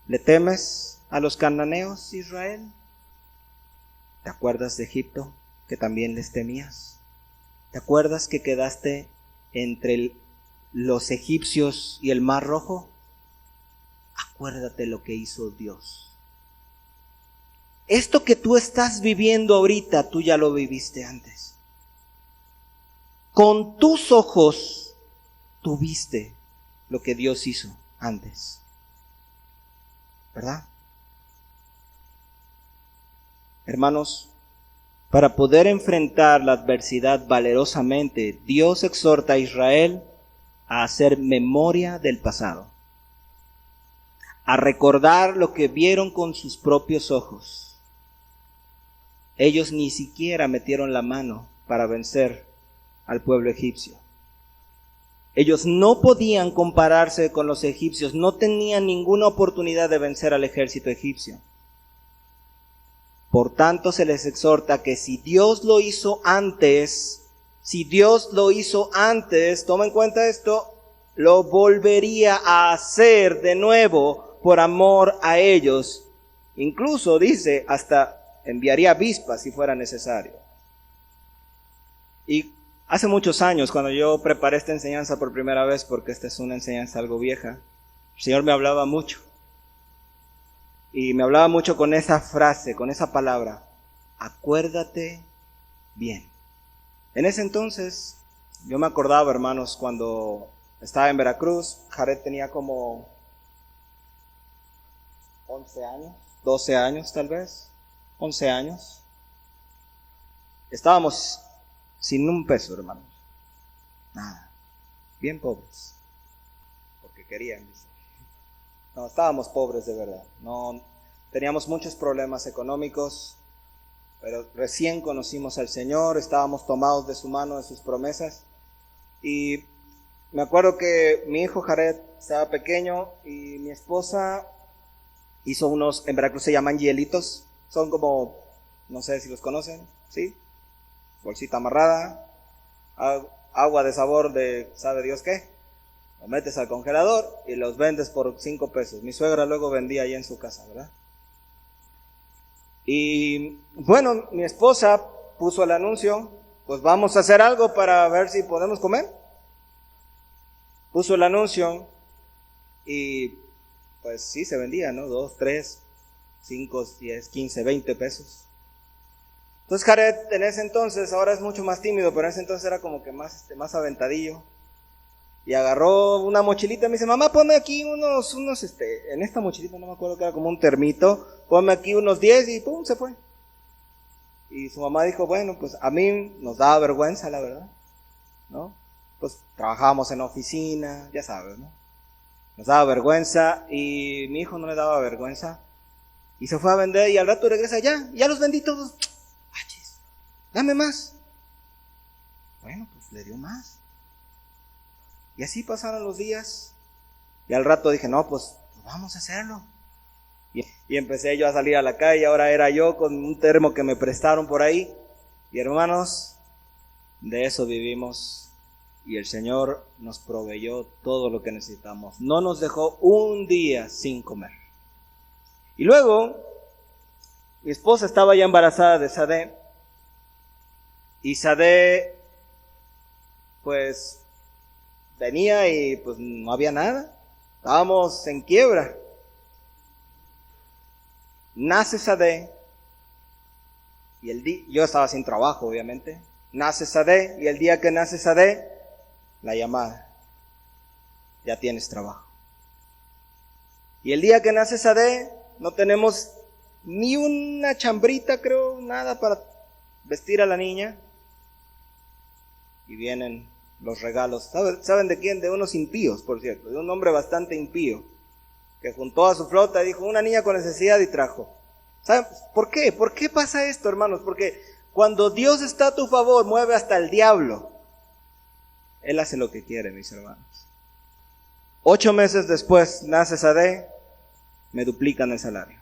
¿Le temes a los cananeos, Israel? ¿Te acuerdas de Egipto, que también les temías? ¿Te acuerdas que quedaste entre los egipcios y el Mar Rojo? Acuérdate lo que hizo Dios. Esto que tú estás viviendo ahorita, tú ya lo viviste antes. Con tus ojos, tú viste lo que Dios hizo antes. ¿Verdad? Hermanos, para poder enfrentar la adversidad valerosamente, Dios exhorta a Israel a hacer memoria del pasado, a recordar lo que vieron con sus propios ojos. Ellos ni siquiera metieron la mano para vencer al pueblo egipcio. Ellos no podían compararse con los egipcios, no tenían ninguna oportunidad de vencer al ejército egipcio. Por tanto, se les exhorta que si Dios lo hizo antes, toma en cuenta esto, lo volvería a hacer de nuevo por amor a ellos. Incluso dice, hasta enviaría avispas si fuera necesario. Y hace muchos años, cuando yo preparé esta enseñanza por primera vez, porque esta es una enseñanza algo vieja, el Señor me hablaba mucho. Y me hablaba mucho con esa frase, con esa palabra, acuérdate bien. En ese entonces, yo me acordaba, hermanos, cuando estaba en Veracruz, Jared tenía como 11 años, 12 años tal vez, 11 años. Estábamos sin un peso, hermanos. Nada. Bien pobres. Porque querían. No, estábamos pobres de verdad. No, teníamos muchos problemas económicos. Pero recién conocimos al Señor. Estábamos tomados de su mano, de sus promesas. Y me acuerdo que mi hijo Jared estaba pequeño. Y mi esposa hizo unos, en Veracruz se llaman hielitos. Son como, no sé si los conocen, ¿sí? Bolsita amarrada, agua de sabor de sabe Dios qué, lo metes al congelador y los vendes por 5 pesos. Mi suegra luego vendía ahí en su casa, ¿verdad? Y bueno, mi esposa puso el anuncio, pues vamos a hacer algo para ver si podemos comer. Puso el anuncio y pues sí se vendía, ¿no? 2, 3, 5, 10, 15, 20 pesos. Entonces Jared en ese entonces, ahora es mucho más tímido, pero en ese entonces era como que más aventadillo. Y agarró una mochilita y me dice, mamá, ponme aquí unos, en esta mochilita, no me acuerdo que era como un termito, ponme aquí unos 10 y pum, se fue. Y su mamá dijo, bueno, pues a mí nos daba vergüenza, la verdad, ¿no? Pues trabajábamos en la oficina, ya sabes, ¿no? Nos daba vergüenza y mi hijo no le daba vergüenza. Y se fue a vender y al rato regresa, ya los vendí todos. ¡Achis! Dame más. Bueno, pues le dio más. Y así pasaron los días. Y al rato dije, no, pues vamos a hacerlo. Y empecé yo a salir a la calle. Ahora era yo con un termo que me prestaron por ahí. Y hermanos, de eso vivimos. Y el Señor nos proveyó todo lo que necesitamos. No nos dejó un día sin comer. Y luego, mi esposa estaba ya embarazada de Sadé. Y Sadé, pues, venía y pues no había nada. Estábamos en quiebra. Nace Sadé. Y yo estaba sin trabajo, obviamente. Nace Sadé. Y el día que nace Sadé, la llamada. Ya tienes trabajo. Y el día que nace Sadé, no tenemos ni una chambrita, creo, nada para vestir a la niña. Y vienen los regalos. ¿Saben de quién? De unos impíos, por cierto. De un hombre bastante impío. Que juntó a su flota y dijo, una niña con necesidad y trajo. ¿Saben por qué? ¿Por qué pasa esto, hermanos? Porque cuando Dios está a tu favor, mueve hasta el diablo. Él hace lo que quiere, mis hermanos. 8 meses después, nace Sadé, me duplican el salario.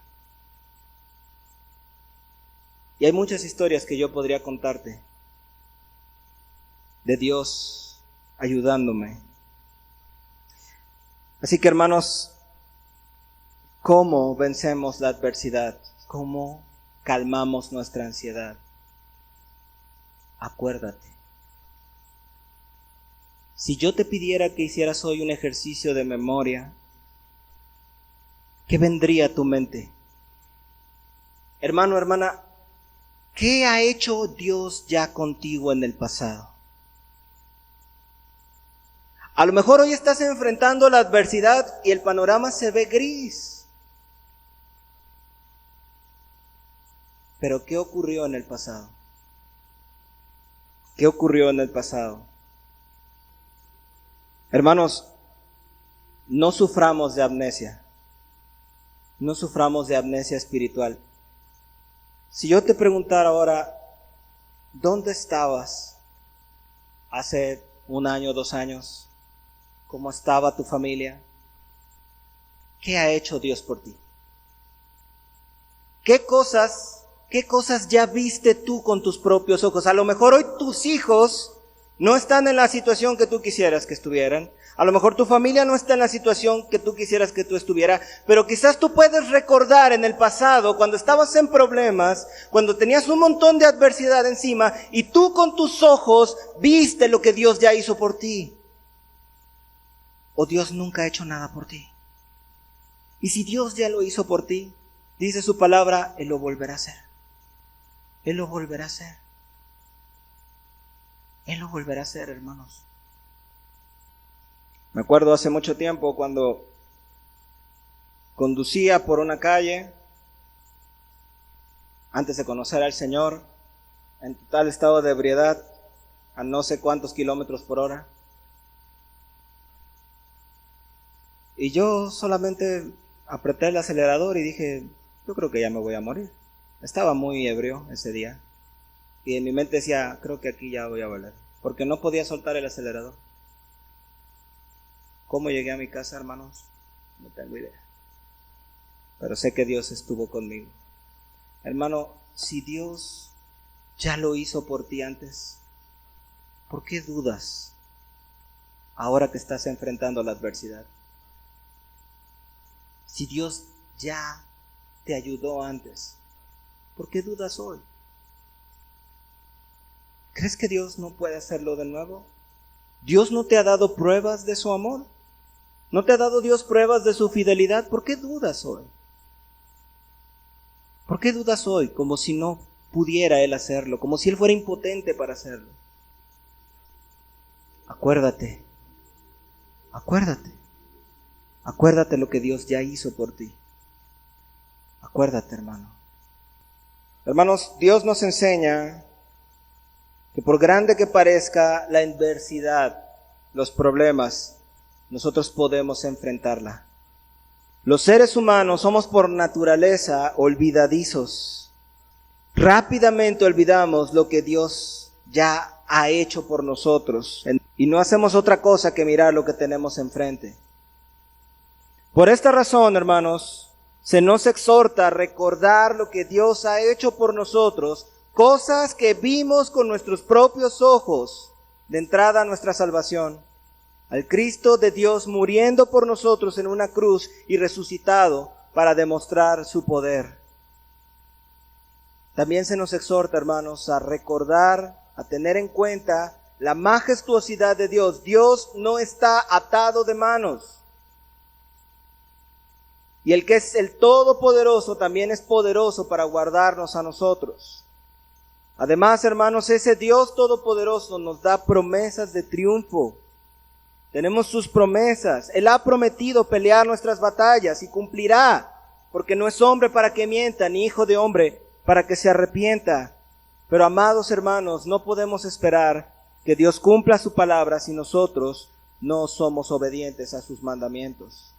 Y hay muchas historias que yo podría contarte de Dios ayudándome. Así que, hermanos, ¿cómo vencemos la adversidad? ¿Cómo calmamos nuestra ansiedad? Acuérdate. Si yo te pidiera que hicieras hoy un ejercicio de memoria, ¿qué vendría a tu mente? Hermano, hermana, ¿qué ha hecho Dios ya contigo en el pasado? A lo mejor hoy estás enfrentando la adversidad y el panorama se ve gris. Pero ¿qué ocurrió en el pasado? ¿Qué ocurrió en el pasado? Hermanos, no suframos de amnesia. No suframos de amnesia espiritual. Si yo te preguntara ahora, ¿dónde estabas hace 1 año, 2 años? ¿Cómo estaba tu familia? ¿Qué ha hecho Dios por ti? ¿Qué cosas ya viste tú con tus propios ojos? A lo mejor hoy tus hijos no están en la situación que tú quisieras que estuvieran. A lo mejor tu familia no está en la situación que tú quisieras que tú estuvieras. Pero quizás tú puedes recordar en el pasado, cuando estabas en problemas, cuando tenías un montón de adversidad encima, y tú con tus ojos viste lo que Dios ya hizo por ti. O Dios nunca ha hecho nada por ti. Y si Dios ya lo hizo por ti, dice su palabra, Él lo volverá a hacer. Él lo volverá a hacer. Él lo volverá a hacer, hermanos. Me acuerdo hace mucho tiempo cuando conducía por una calle, antes de conocer al Señor, en total estado de ebriedad, a no sé cuántos kilómetros por hora. Y yo solamente apreté el acelerador y dije, yo creo que ya me voy a morir. Estaba muy ebrio ese día. Y en mi mente decía, creo que aquí ya voy a valer. Porque no podía soltar el acelerador. ¿Cómo llegué a mi casa, hermanos? No tengo idea. Pero sé que Dios estuvo conmigo. Hermano, si Dios ya lo hizo por ti antes, ¿por qué dudas ahora que estás enfrentando la adversidad? Si Dios ya te ayudó antes, ¿por qué dudas hoy? ¿Crees que Dios no puede hacerlo de nuevo? ¿Dios no te ha dado pruebas de su amor? ¿No te ha dado Dios pruebas de su fidelidad? ¿Por qué dudas hoy? ¿Por qué dudas hoy? Como si no pudiera Él hacerlo, como si Él fuera impotente para hacerlo. Acuérdate, acuérdate, acuérdate lo que Dios ya hizo por ti. Acuérdate, hermano. Hermanos, Dios nos enseña que por grande que parezca la adversidad, los problemas, nosotros podemos enfrentarla. Los seres humanos somos por naturaleza olvidadizos. Rápidamente olvidamos lo que Dios ya ha hecho por nosotros y no hacemos otra cosa que mirar lo que tenemos enfrente. Por esta razón, hermanos, se nos exhorta a recordar lo que Dios ha hecho por nosotros, cosas que vimos con nuestros propios ojos de entrada a nuestra salvación. Al Cristo de Dios muriendo por nosotros en una cruz y resucitado para demostrar su poder. También se nos exhorta, hermanos, a recordar, a tener en cuenta la majestuosidad de Dios. Dios no está atado de manos. Y el que es el Todopoderoso también es poderoso para guardarnos a nosotros. Además, hermanos, ese Dios Todopoderoso nos da promesas de triunfo. Tenemos sus promesas. Él ha prometido pelear nuestras batallas y cumplirá, porque no es hombre para que mienta, ni hijo de hombre para que se arrepienta. Pero, amados hermanos, no podemos esperar que Dios cumpla su palabra si nosotros no somos obedientes a sus mandamientos.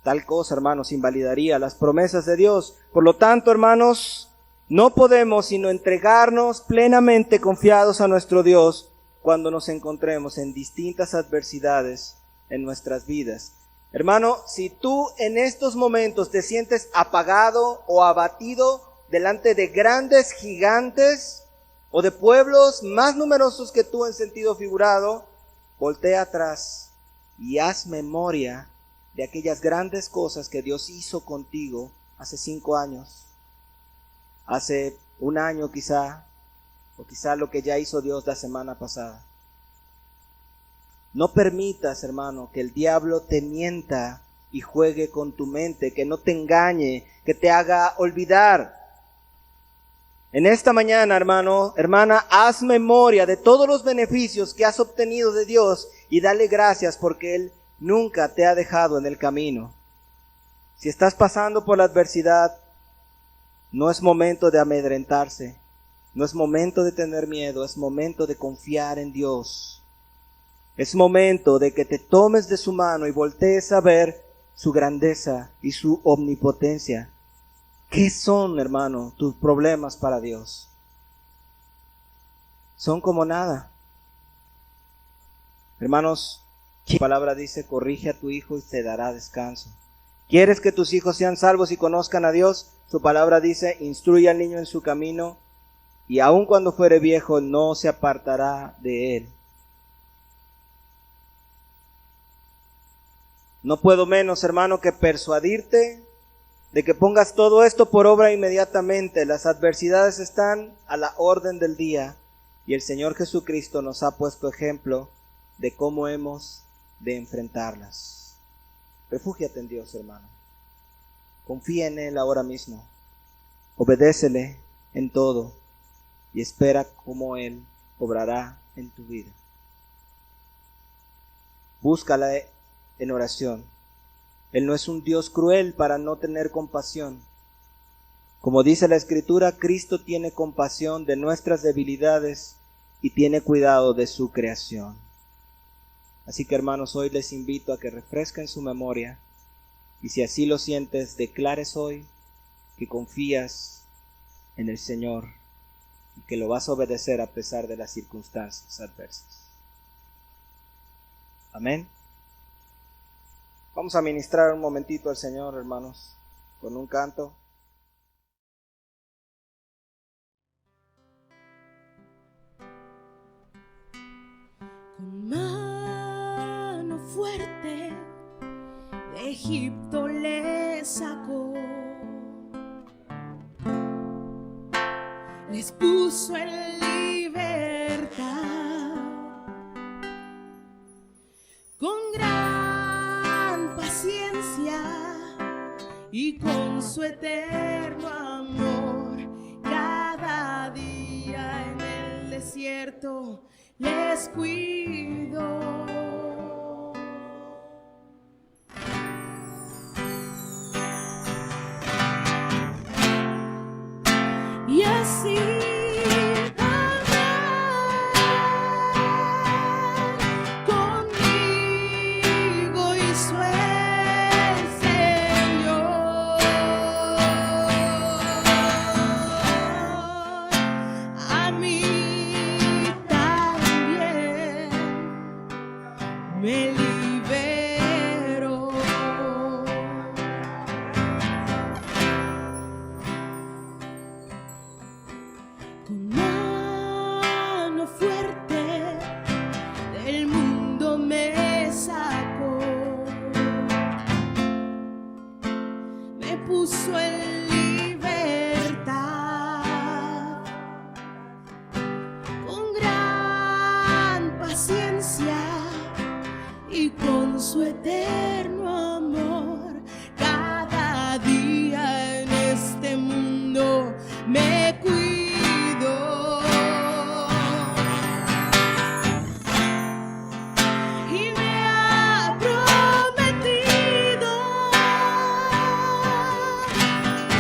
Tal cosa, hermanos, invalidaría las promesas de Dios. Por lo tanto, hermanos, no podemos sino entregarnos plenamente confiados a nuestro Dios cuando nos encontremos en distintas adversidades en nuestras vidas. Hermano, si tú en estos momentos te sientes apagado o abatido delante de grandes gigantes o de pueblos más numerosos que tú en sentido figurado, voltea atrás y haz memoria de aquellas grandes cosas que Dios hizo contigo hace 5 años, hace 1 año quizá, o quizá lo que ya hizo Dios la semana pasada. No permitas, hermano, que el diablo te mienta y juegue con tu mente, que no te engañe, que te haga olvidar. En esta mañana, hermano, hermana, haz memoria de todos los beneficios que has obtenido de Dios y dale gracias porque Él nunca te ha dejado en el camino. Si estás pasando por la adversidad, no es momento de amedrentarse, no es momento de tener miedo, es momento de confiar en Dios. Es momento de que te tomes de su mano y voltees a ver su grandeza y su omnipotencia. ¿Qué son, hermano, tus problemas para Dios? Son como nada. Hermanos, su palabra dice, corrige a tu hijo y te dará descanso. ¿Quieres que tus hijos sean salvos y conozcan a Dios? Su palabra dice, instruye al niño en su camino y aun cuando fuere viejo no se apartará de él. No puedo menos, hermano, que persuadirte de que pongas todo esto por obra inmediatamente. Las adversidades están a la orden del día y el Señor Jesucristo nos ha puesto ejemplo de cómo hemos de enfrentarlas. Refúgiate en Dios, hermano. Confía en Él ahora mismo. Obedécele en todo y espera cómo Él obrará en tu vida. Búscala en oración. Él no es un Dios cruel para no tener compasión. Como dice la Escritura, Cristo tiene compasión de nuestras debilidades y tiene cuidado de su creación. Así que, hermanos, hoy les invito a que refresquen su memoria y si así lo sientes, declares hoy que confías en el Señor y que lo vas a obedecer a pesar de las circunstancias adversas. Amén. Vamos a ministrar un momentito al Señor, hermanos, con un canto. Con mano fuerte de Egipto les sacó, les puso en libertad, con gran paciencia y con su eterno amor. cierto les cuido. Y así conmigo hizo el Señor. A mí también me liberó. Con mano fuerte del mundo me sacó, me puso en libertad, con gran paciencia y con su eterno amor. Cada día en este mundo me cuido. Y me ha prometido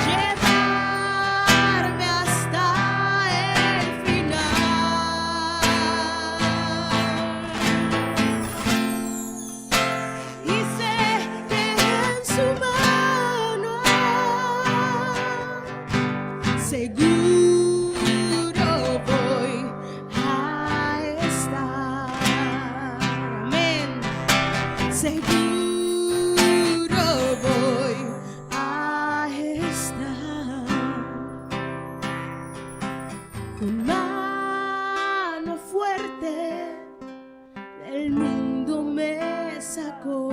llevarme hasta el final. Y sé que en su mano seguro voy a estar. Amén. Seguro voy a estar. Con mano fuerte del mundo me sacó,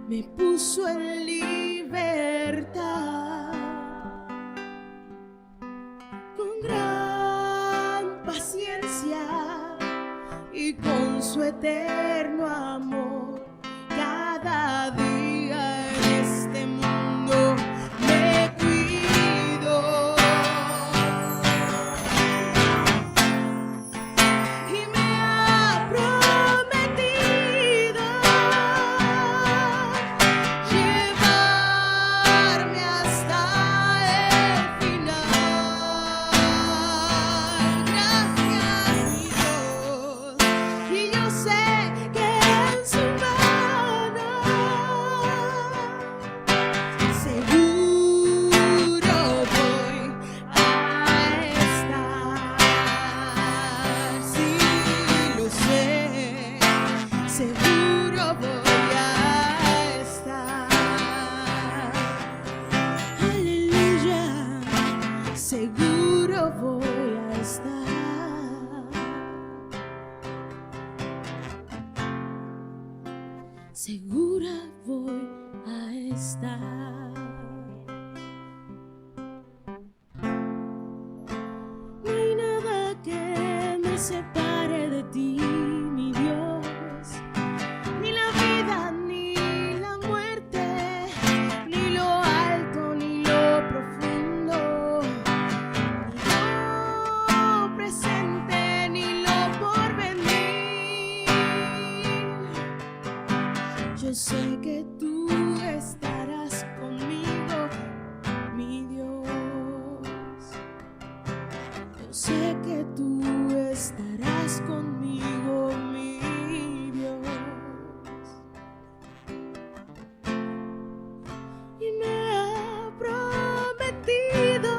me puso en libertad, con gran paciencia y con su eterno amor. Cada día en este mundo me cuido. Y me ha prometido llevarme hasta el final. Gracias, mi Dios. Y yo sé que en su mano seguro voy a estar. Sí, lo sé, seguro voy a estar. Aleluya, seguro voy a estar. Segura voy a estar. No hay nada que me separe de ti, mi Dios, ni la vida, ni la muerte, ni lo alto, ni lo profundo, ni lo presente, ni lo porvenir. Yo sé que tú estarás conmigo, mi Dios. Yo sé que tú estarás conmigo, mi Dios. Y me ha prometido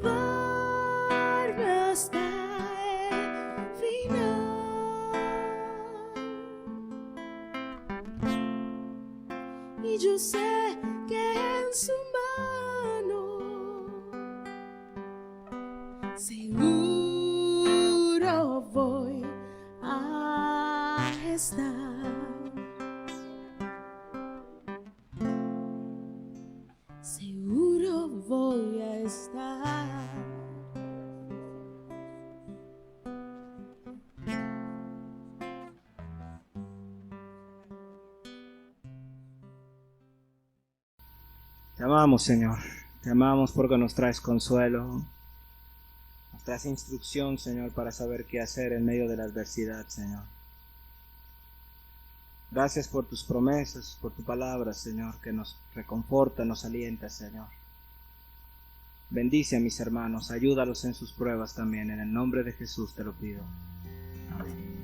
llevarme hasta el final. Y yo sé que en su mano seguro voy a estar. Seguro voy a estar. Te amamos, Señor. Te amamos porque nos traes consuelo, nos traes instrucción, Señor, para saber qué hacer en medio de la adversidad, Señor. Gracias por tus promesas, por tu palabra, Señor, que nos reconforta, nos alienta, Señor. Bendice a mis hermanos, ayúdalos en sus pruebas también, en el nombre de Jesús te lo pido. Amén.